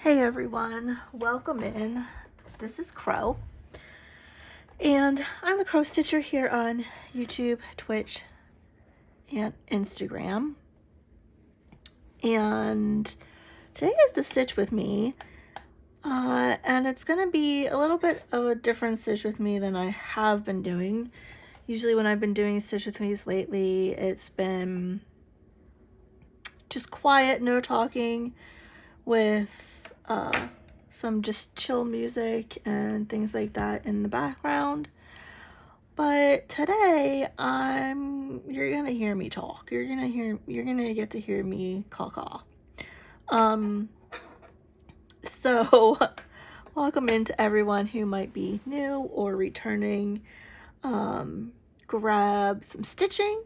Hey everyone, welcome in. This is Crow, and I'm the Crow Stitcher here on YouTube, Twitch, and Instagram. And today is the Stitch with Me, and it's going to be a little bit of a different Stitch with Me than I have been doing. Usually when I've been doing Stitch with Me's lately, it's been just quiet, no talking, with some just chill music and things like that in the background. But today you're gonna hear me talk. You're gonna get to hear me caw. So welcome into everyone who might be new or returning. Grab some stitching.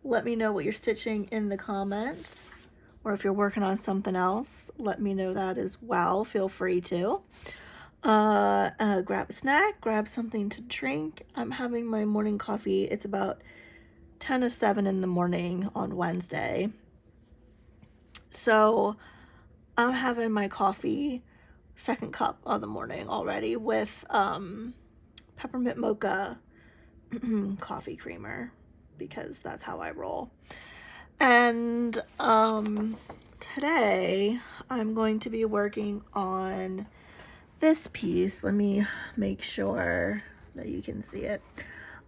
Let me know what you're stitching in the comments. Or if you're working on something else, let me know that as well. Feel free to. Grab a snack, grab something to drink. I'm having my morning coffee. It's about 10 to 7 in the morning on Wednesday. So I'm having my coffee, second cup of the morning already, with peppermint mocha coffee creamer, because that's how I roll. And today I'm going to be working on this piece. Let me make sure that you can see it.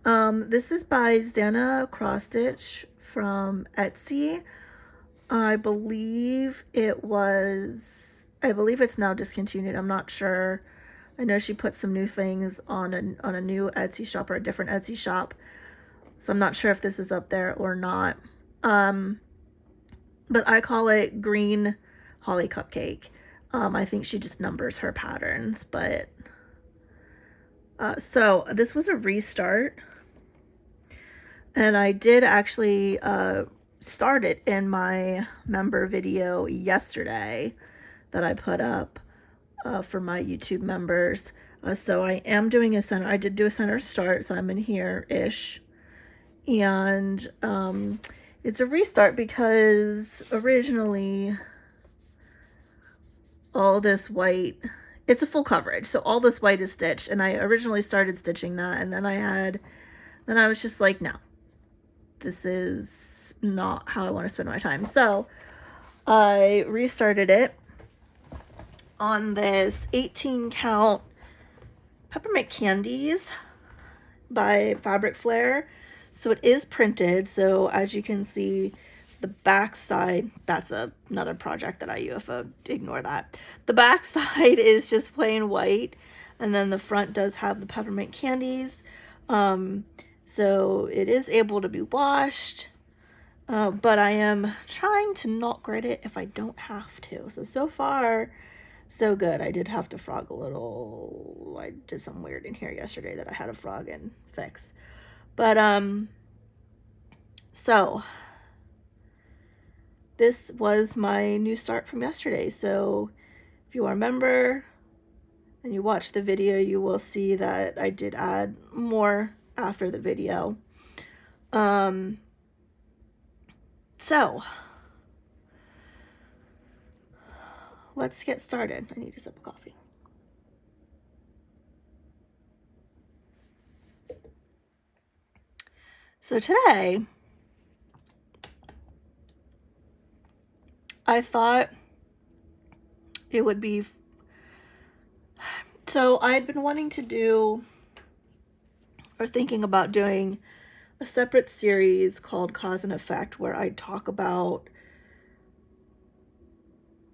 This is by Zana Cross Stitch from Etsy. I believe it's now discontinued. I'm not sure. I know she put some new things on a new Etsy shop, or a different Etsy shop. So I'm not sure if this is up there or not. But I call it Green Holly Cupcake. I think she just numbers her patterns, but so this was a restart, and I did actually start it in my member video yesterday that I put up for my YouTube members. So I am doing I did do a center start, so I'm in here-ish. And it's a restart because originally all this white, it's a full coverage, so all this white is stitched, and I originally started stitching that, and then I was just like, no, this is not how I want to spend my time. So I restarted it on this 18 count peppermint candies by Fabric Flare. So it is printed, so as you can see, the back side, that's another project that I UFO'd, ignore that. The back side is just plain white, and then the front does have the peppermint candies. So it is able to be washed, but I am trying to not grit it if I don't have to. So far, so good. I did have to frog a little. I did some weird in here yesterday that I had to frog and fix. But, so this was my new start from yesterday. So if you remember and you watch the video, you will see that I did add more after the video. So let's get started. I need a sip of coffee. So today, I thought it would be, so I'd been wanting to do, or thinking about doing, a separate series called Cause and Effect, where I talk about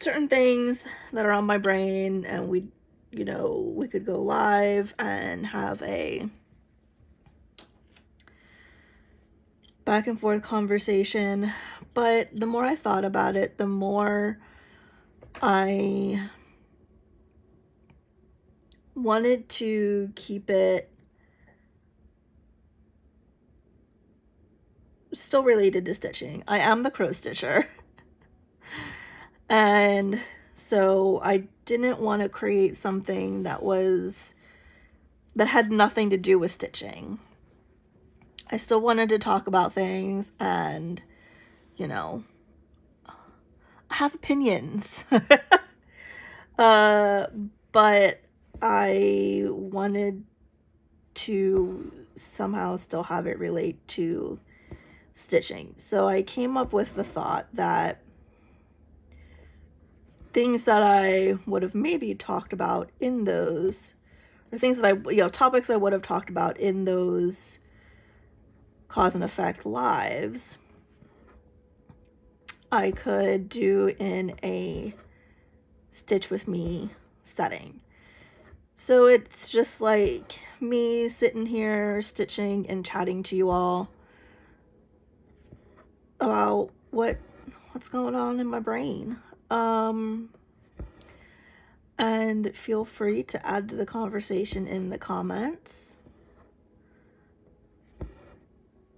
certain things that are on my brain, and we could go live and have a back and forth conversation. But the more I thought about it, the more I wanted to keep it still related to stitching. I am the Crow Stitcher. And so I didn't want to create something that had nothing to do with stitching. I still wanted to talk about things, and I have opinions. Uh, but I wanted to somehow still have it relate to stitching. So I came up with the thought that things that I would have maybe talked about in those, or things that topics I would have talked about in those cause and effect lives, I could do in a Stitch with Me setting. So it's just like me sitting here stitching and chatting to you all about what's going on in my brain. And feel free to add to the conversation in the comments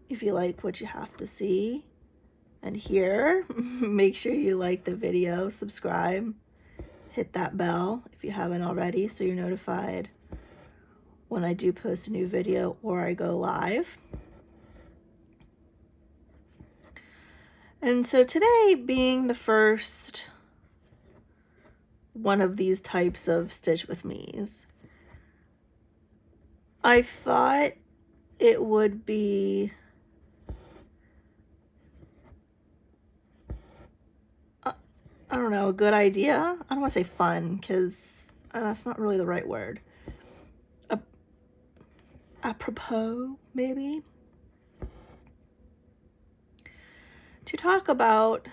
if you like what you have to see and hear. Make sure you like the video, subscribe, hit that bell if you haven't already so you're notified when I do post a new video or I go live. And so today, being the first one of these types of Stitch with Me's, I thought it would be I don't know, a good idea. I don't want to say fun because that's not really the right word. Apropos, maybe, to talk about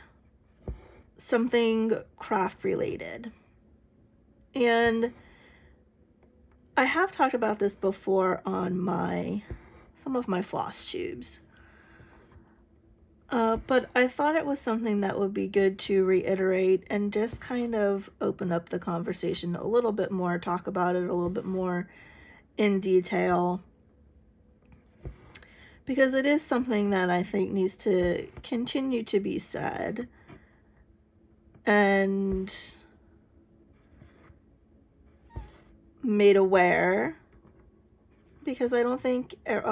something craft related. And I have talked about this before on some of my floss tubes. But I thought it was something that would be good to reiterate and just kind of open up the conversation a little bit more, talk about it a little bit more in detail, because it is something that I think needs to continue to be said and made aware, because I don't think there's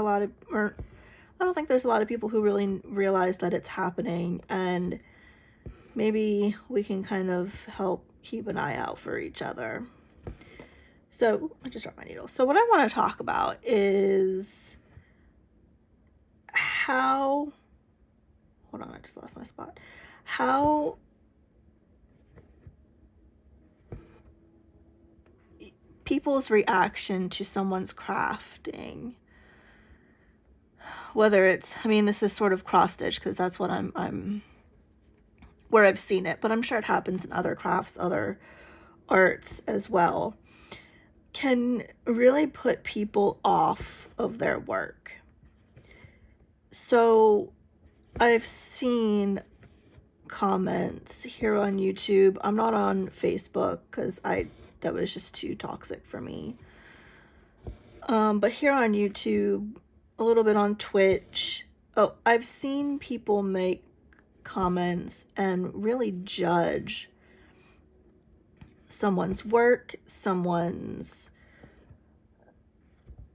a lot of people who really realize that it's happening, and maybe we can kind of help keep an eye out for each other. So I just dropped my needle. So what I want to talk about is how I just lost my spot. How people's reaction to someone's crafting, whether it's, this is sort of cross stitch because that's what I'm where I've seen it, but I'm sure it happens in other crafts, other arts as well, can really put people off of their work. So I've seen comments here on YouTube. I'm not on Facebook because that was just too toxic for me. But here on YouTube, a little bit on Twitch. Oh, I've seen people make comments and really judge someone's work, someone's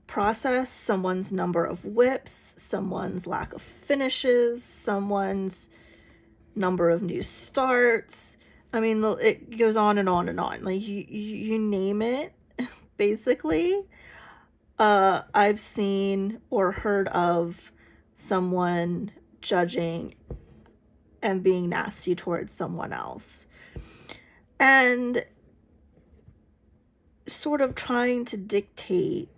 process, someone's number of whips, someone's lack of finishes, someone's number of new starts. It goes on and on and on. Like you name it, basically. I've seen or heard of someone judging and being nasty towards someone else, and sort of trying to dictate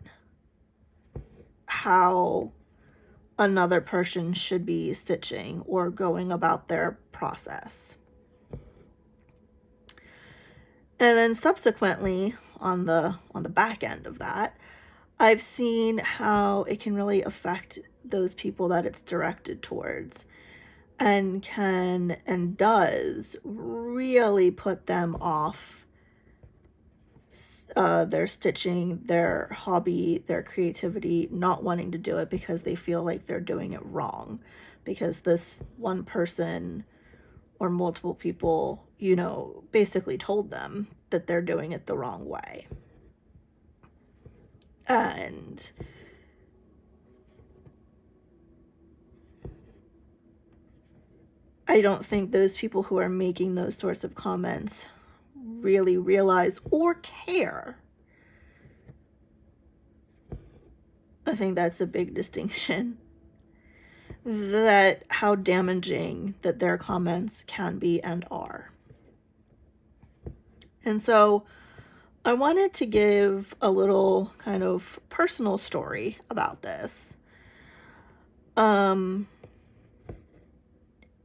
how another person should be stitching or going about their process. And then subsequently, on the back end of that, I've seen how it can really affect those people that it's directed towards, and can and does really put them off their stitching, their hobby, their creativity, not wanting to do it because they feel like they're doing it wrong, because this one person or multiple people, basically told them that they're doing it the wrong way. And I don't think those people who are making those sorts of comments really realize or care. I think that's a big distinction. That how damaging that their comments can be and are. And so I wanted to give a little kind of personal story about this. And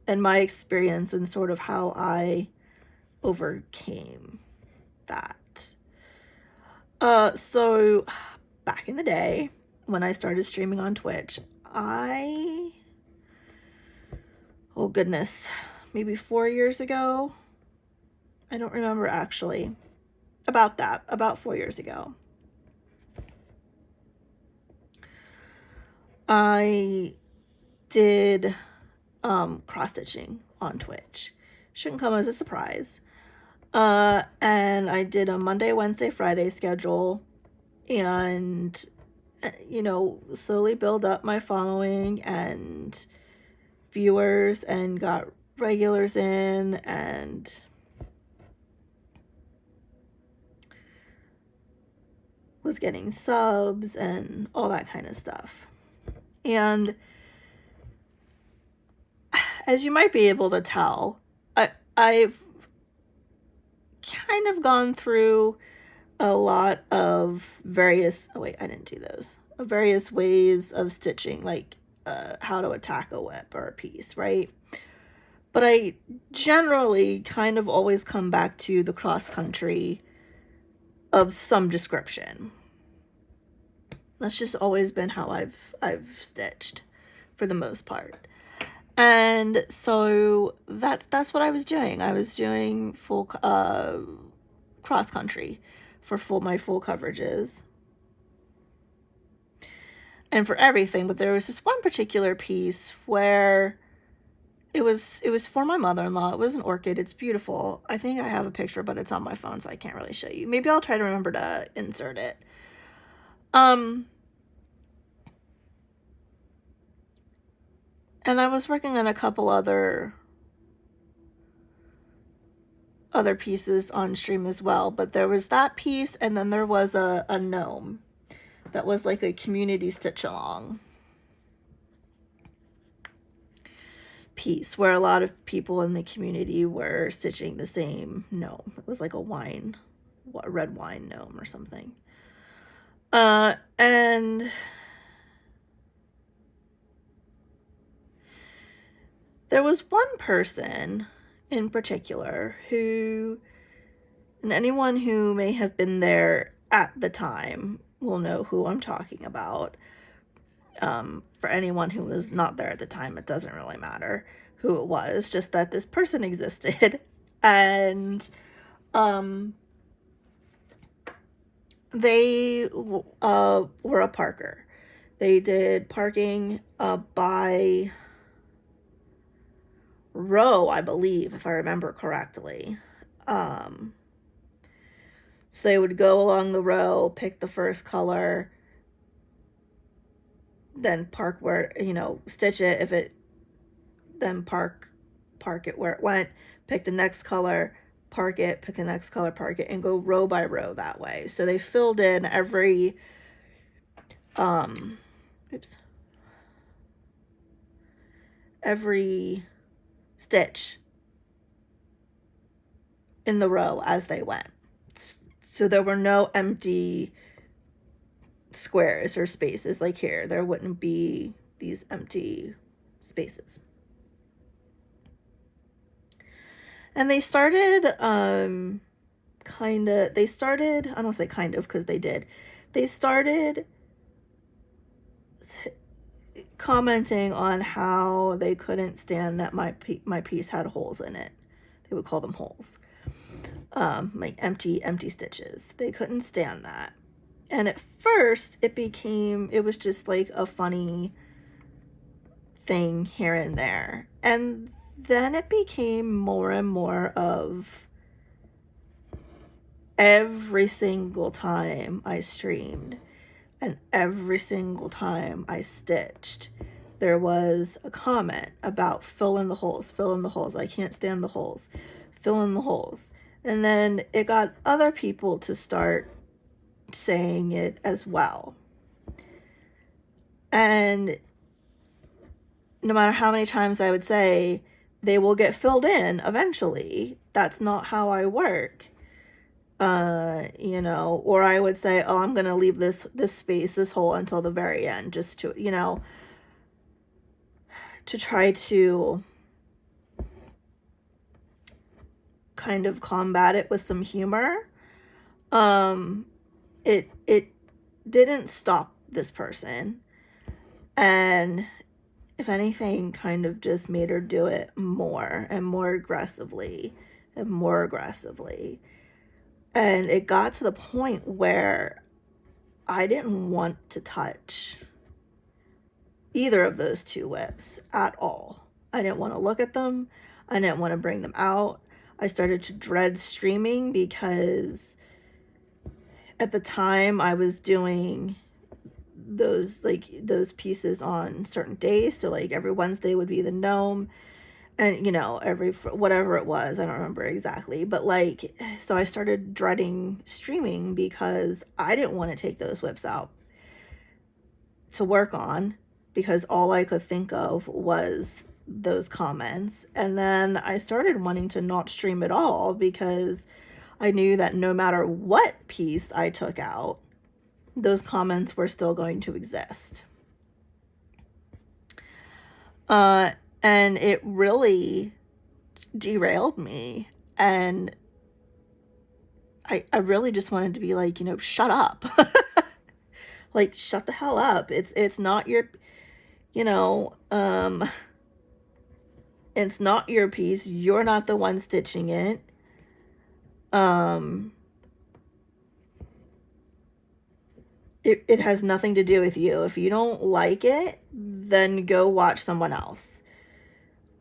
my experience and sort of how I overcame that. So back in the day when I started streaming on Twitch, oh goodness, maybe 4 years ago. I don't remember actually. About 4 years ago. I did cross-stitching on Twitch. Shouldn't come as a surprise. And I did a Monday, Wednesday, Friday schedule, and slowly build up my following and viewers, and got regulars in, and was getting subs and all that kind of stuff. And as you might be able to tell, I've kind of gone through a lot of various various ways of stitching, like how to attack a whip or a piece, right? But I generally kind of always come back to the cross country of some description. That's just always been how I've stitched for the most part. And so that's what I was doing. I was doing full cross country for my full coverages and for everything. But there was this one particular piece where it was for my mother-in-law. It was an orchid. It's beautiful. I think I have a picture, but it's on my phone, so I can't really show you. Maybe I'll try to remember to insert it. And I was working on a couple other pieces on stream as well, but there was that piece, and then there was a gnome that was like a community stitch along piece where a lot of people in the community were stitching the same gnome. It was like a red wine gnome or something. And there was one person in particular who, and anyone who may have been there at the time will know who I'm talking about. For anyone who was not there at the time, it doesn't really matter who it was, just that this person existed. And they were a parker. They did parking by row, I believe, if I remember correctly. So they would go along the row, pick the first color, then park where, stitch it, then park it where it went, pick the next color, park it, pick the next color, park it, and go row by row that way. So they filled in every stitch in the row as they went. So there were no empty squares or spaces like here. There wouldn't be these empty spaces. And they started I don't want to say kind of, because they did. They started commenting on how they couldn't stand that my piece had holes in it. They would call them holes. Like empty stitches. They couldn't stand that. And at first it was just like a funny thing here and there. And then it became more and more of every single time I streamed and every single time I stitched, there was a comment about fill in the holes, I can't stand the holes, fill in the holes. And then it got other people to start saying it as well. And no matter how many times I would say, they will get filled in eventually. That's not how I work. You know, or I would say, oh, I'm going to leave this space, this hole until the very end, just to, you know, to try to kind of combat it with some humor. It didn't stop this person, and if anything, kind of just made her do it more and more aggressively and more aggressively. And it got to the point where I didn't want to touch either of those two whips at all. I didn't want to look at them. I didn't want to bring them out. I started to dread streaming because at the time I was doing those pieces on certain days. So like every Wednesday would be the gnome, and you know, every whatever it was, I don't remember exactly, but like, so I started dreading streaming because I didn't want to take those whips out to work on, because all I could think of was those comments. And then I started wanting to not stream at all because I knew that no matter what piece I took out, those comments were still going to exist. And it really derailed me. And I really just wanted to be like, you know, shut up. Like, shut the hell up. It's not your, you know, it's not your piece. You're not the one stitching it. It has nothing to do with you. If you don't like it, then go watch someone else.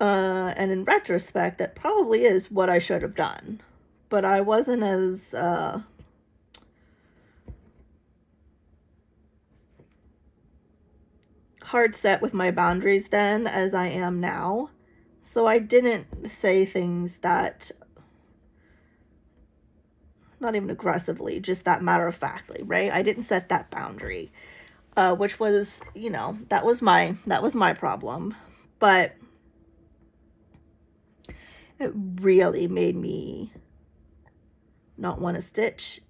And in retrospect, that probably is what I should have done. But I wasn't as hard set with my boundaries then as I am now. So I didn't say things that, not even aggressively, just that matter-of-factly, right? I didn't set that boundary, which was, you know, that was my problem. But it really made me not want to stitch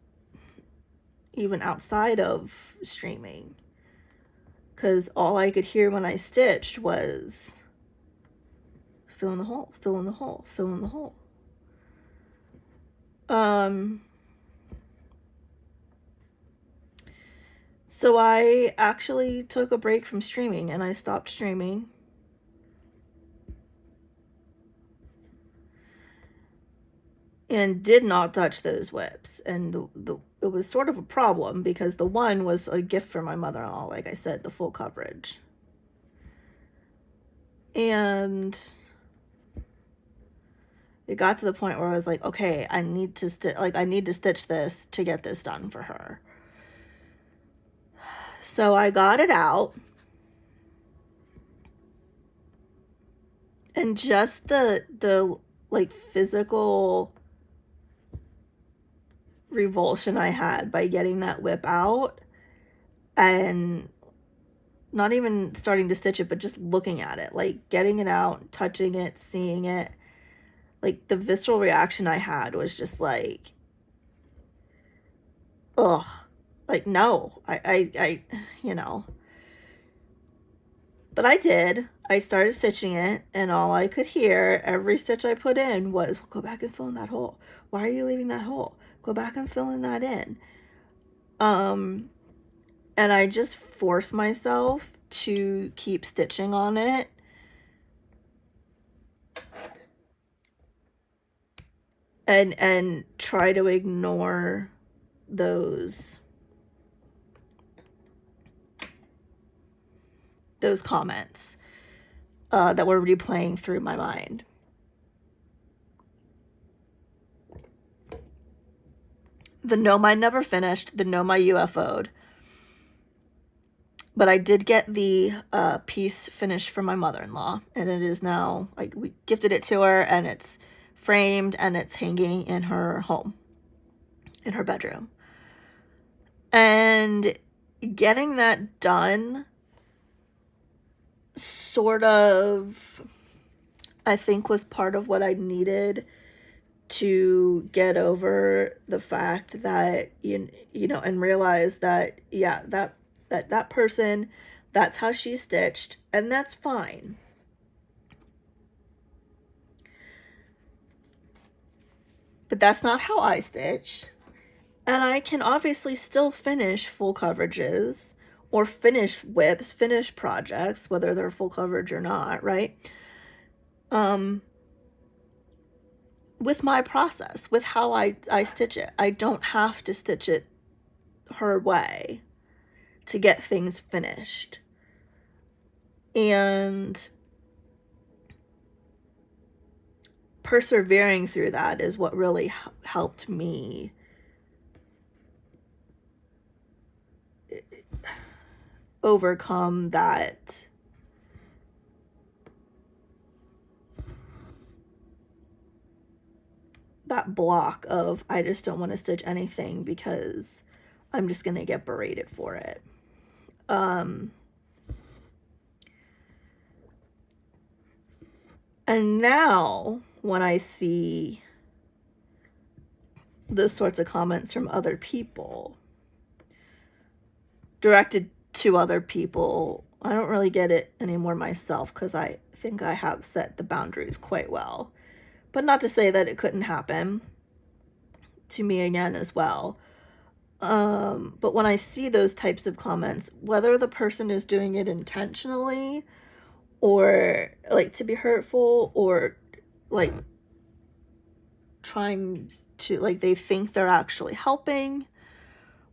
even outside of streaming, because all I could hear when I stitched was fill in the hole, fill in the hole, fill in the hole. So I actually took a break from streaming, and I stopped streaming. And did not touch those whips. And it was sort of a problem because the one was a gift from my mother-in-law, like I said, the full coverage. And it got to the point where I was like, okay, I need to stitch this to get this done for her. So I got it out. And just the like physical revulsion I had by getting that whip out and not even starting to stitch it, but just looking at it, like getting it out, touching it, seeing it, like the visceral reaction I had was just like, ugh, like, no, I you know. But I did. I started stitching it, and all I could hear every stitch I put in was, go back and fill in that hole. Why are you leaving that hole? Go back and fill in that in. And I just forced myself to keep stitching on it. And try to ignore those comments that were replaying through my mind. The gnome I never finished, the gnome I UFO'd. But I did get the piece finished from my mother-in-law, and it is now, like, we gifted it to her, and it's framed and it's hanging in her home, in her bedroom. And getting that done sort of, I think, was part of what I needed to get over the fact that, you know, and realize that, yeah, that person, that's how she stitched, and that's fine. But that's not how I stitch. And I can obviously still finish full coverages or finish whips, finish projects, whether they're full coverage or not, right? With my process, with how I stitch it. I don't have to stitch it her way to get things finished. And persevering through that is what really helped me overcome that block of, I just don't want to stitch anything because I'm just going to get berated for it. And now when I see those sorts of comments from other people, directed to other people, I don't really get it anymore myself because I think I have set the boundaries quite well. But not to say that it couldn't happen to me again as well. But when I see those types of comments, whether the person is doing it intentionally or like to be hurtful or like trying to, like, they think they're actually helping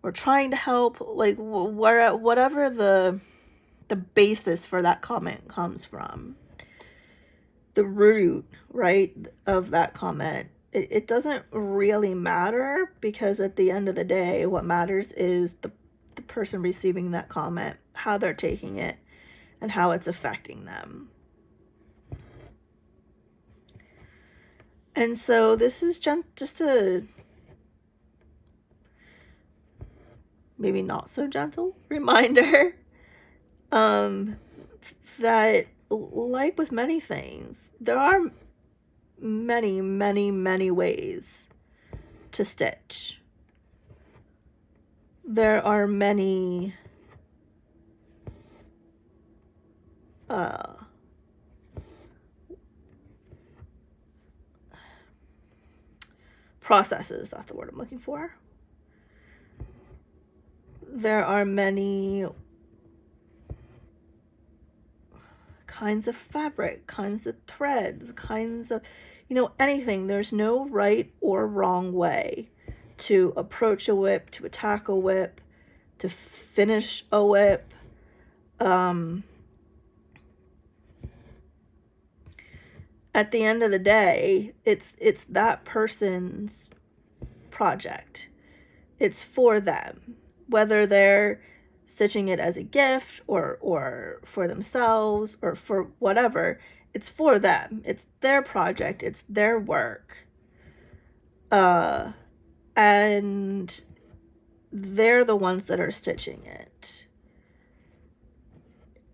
or trying to help, like whatever the basis for that comment comes from, the root, right, of that comment, it doesn't really matter, because at the end of the day, what matters is the person receiving that comment, how they're taking it, and how it's affecting them. And so this is just a maybe not so gentle reminder that, like with many things, there are many, many, many ways to stitch. There are many processes, that's the word I'm looking for. There are many kinds of fabric, kinds of threads, kinds of, you know, anything. There's no right or wrong way to approach a whip, to attack a whip, to finish a whip. At the end of the day, it's that person's project. It's for them, whether they're stitching it as a gift or for themselves or for whatever. It's for them. It's their project. It's their work. And they're the ones that are stitching it.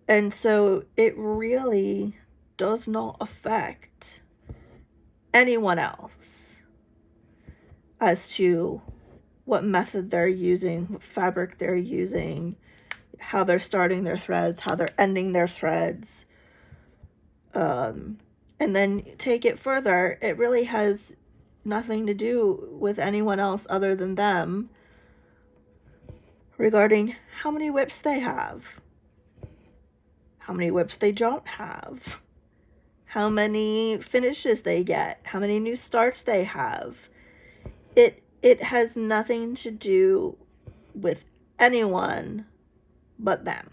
And so it really does not affect anyone else as to what method they're using, what fabric they're using, how they're starting their threads, how they're ending their threads. And then take it further, it really has nothing to do with anyone else other than them regarding how many whips they have, how many whips they don't have, how many finishes they get, how many new starts they have. It has nothing to do with anyone but them.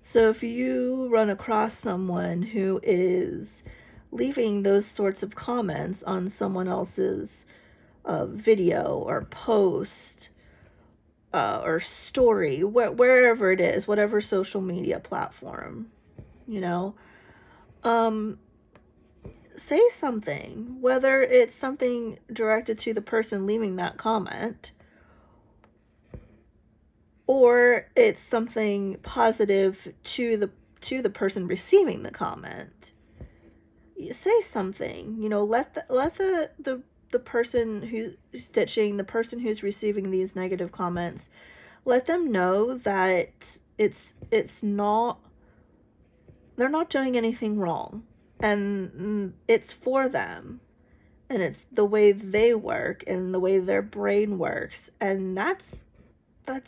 So if you run across someone who is leaving those sorts of comments on someone else's video or post or story, wherever it is, whatever social media platform, you know, say something, whether it's something directed to the person leaving that comment or it's something positive to the person receiving the comment. You say something, let the person who's stitching, the person who's receiving these negative comments, let them know that it's not, they're not doing anything wrong, and it's for them, and it's the way they work and the way their brain works, and that's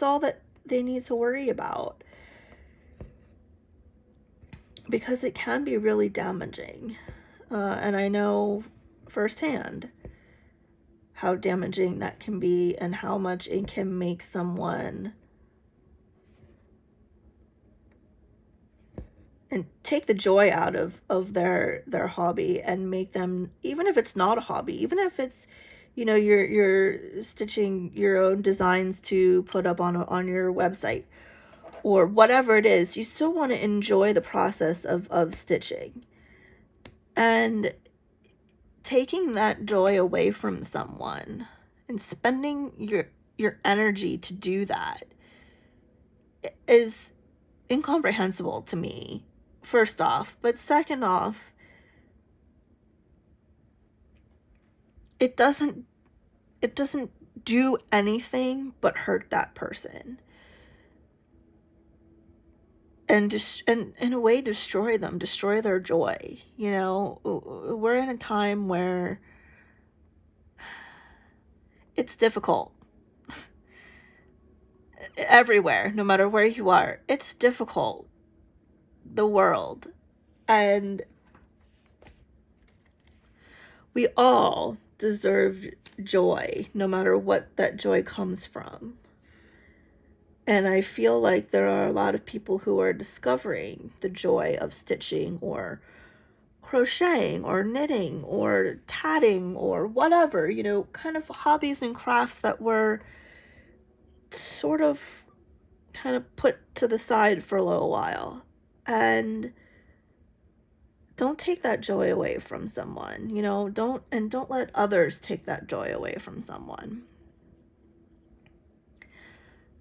all that they need to worry about, because it can be really damaging. And I know firsthand how damaging that can be and how much it can make someone and take the joy out of their hobby and make them, even if it's not a hobby, even if it's, you're stitching your own designs to put up on your website or whatever it is, you still want to enjoy the process of stitching. And taking that joy away from someone and spending your energy to do that is incomprehensible to me, first off. But second off, it doesn't do anything but hurt that person and in a way destroy their joy. We're in a time where it's difficult everywhere, no matter where you are. It's difficult, the world, and we all deserve joy, no matter what that joy comes from. And I feel like there are a lot of people who are discovering the joy of stitching or crocheting or knitting or tatting or whatever, kind of hobbies and crafts that were sort of kind of put to the side for a little while. And don't take that joy away from someone, don't let others take that joy away from someone.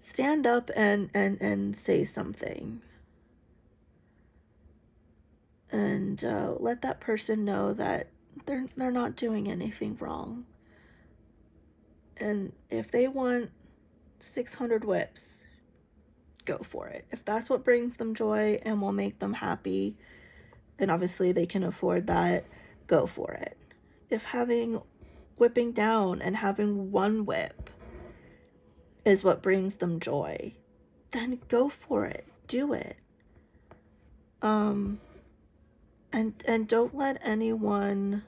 Stand up and say something. And let that person know that they're not doing anything wrong. And if they want 600 whips, go for it. If that's what brings them joy and will make them happy, and obviously they can afford that, go for it. If whipping down and having one whip is what brings them joy, then go for it. Do it. And don't let anyone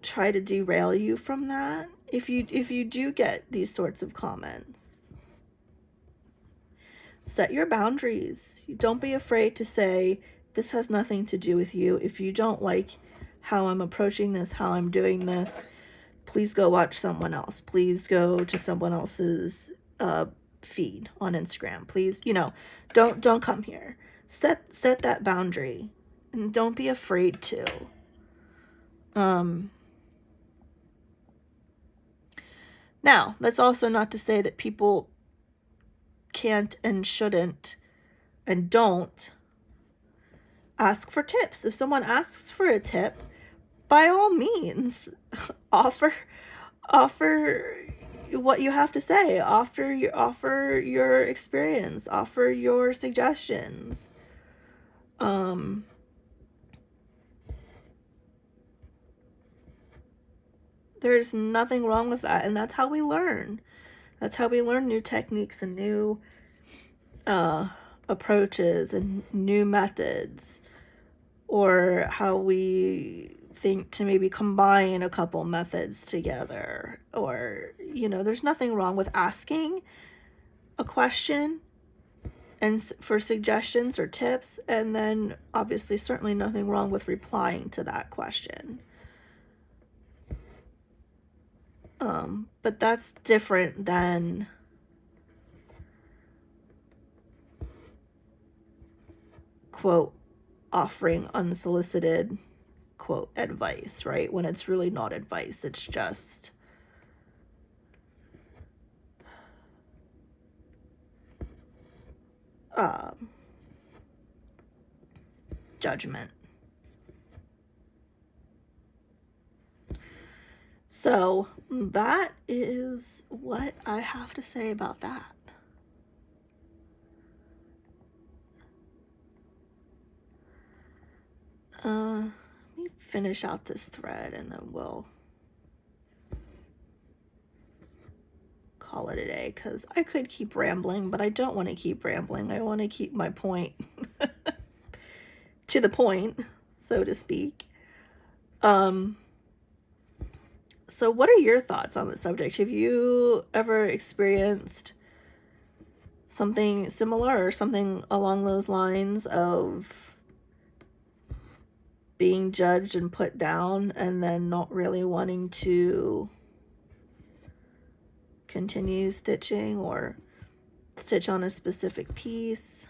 try to derail you from that. If you do get these sorts of comments, set your boundaries. Don't be afraid to say, this has nothing to do with you. If you don't like how I'm approaching this, how I'm doing this, please go watch someone else. Please go to someone else's feed on Instagram. Please, don't come here. Set that boundary, and don't be afraid to. Now, that's also not to say that people can't and shouldn't and don't ask for tips. If someone asks for a tip, by all means, offer what you have to say, offer your experience, offer your suggestions. There's nothing wrong with that, and that's how we learn. That's how we learn new techniques and new approaches and new methods, or how we think to maybe combine a couple methods together. Or, there's nothing wrong with asking a question and for suggestions or tips, and then obviously certainly nothing wrong with replying to that question. But that's different than quote offering unsolicited, quote, advice, right? When it's really not advice, it's just judgment. So that is what I have to say about that. Let me finish out this thread and then we'll call it a day, because I could keep rambling, but I don't want to keep rambling. I want to keep my point to the point, so to speak. So what are your thoughts on the subject? Have you ever experienced something similar or something along those lines of being judged and put down and then not really wanting to continue stitching or stitch on a specific piece?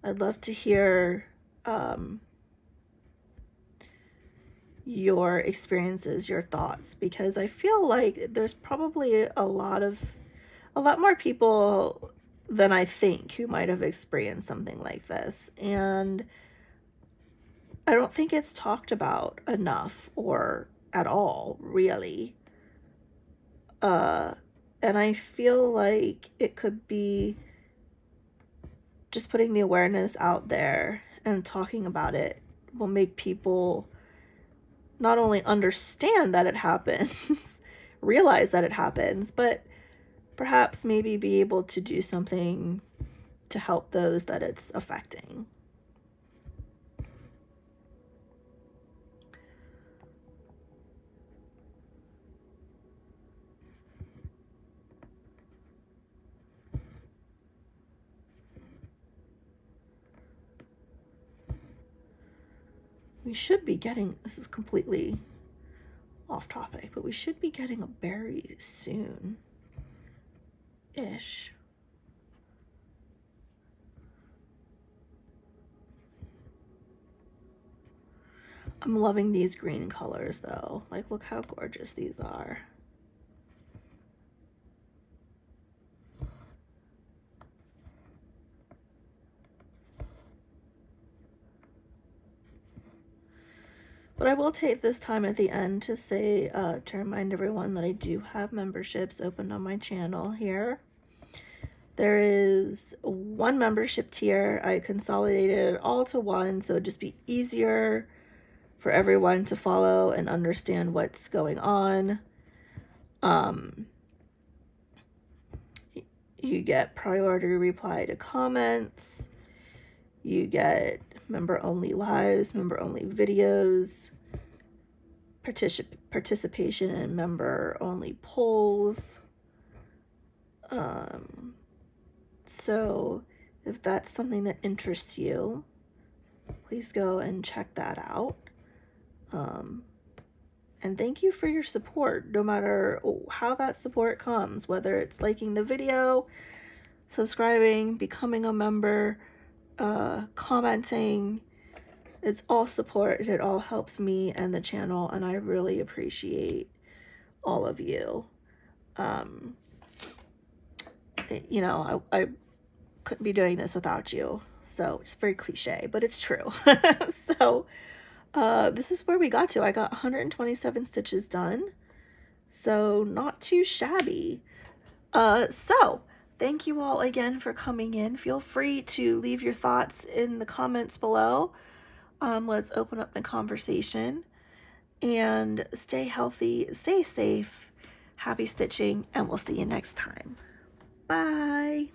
I'd love to hear your experiences, your thoughts, because I feel like there's probably a lot more people than I think who might have experienced something like this, and I don't think it's talked about enough or at all, really. And I feel like it could be just putting the awareness out there and talking about it will make people not only understand that it happens, realize that it happens, but perhaps maybe be able to do something to help those that it's affecting. We should be getting, this is completely off topic, but we should be getting a berry soon-ish. I'm loving these green colors though. Like, look how gorgeous these are. But I will take this time at the end to say, to remind everyone that I do have memberships open on my channel here. There is one membership tier. I consolidated it all to one, so it'd just be easier for everyone to follow and understand what's going on. You get priority reply to comments. You get member-only lives, member-only videos, participation in member-only polls. So if that's something that interests you, please go and check that out. And thank you for your support, no matter how that support comes, whether it's liking the video, subscribing, becoming a member, commenting. It's all support, and it all helps me and the channel, and I really appreciate all of you. You know, I couldn't be doing this without you, so it's very cliche, but it's true. So this is where we got to. I got 127 stitches done, so not too shabby. So thank you all again for coming in. Feel free to leave your thoughts in the comments below. Let's open up the conversation, and stay healthy, stay safe, happy stitching, and we'll see you next time. Bye.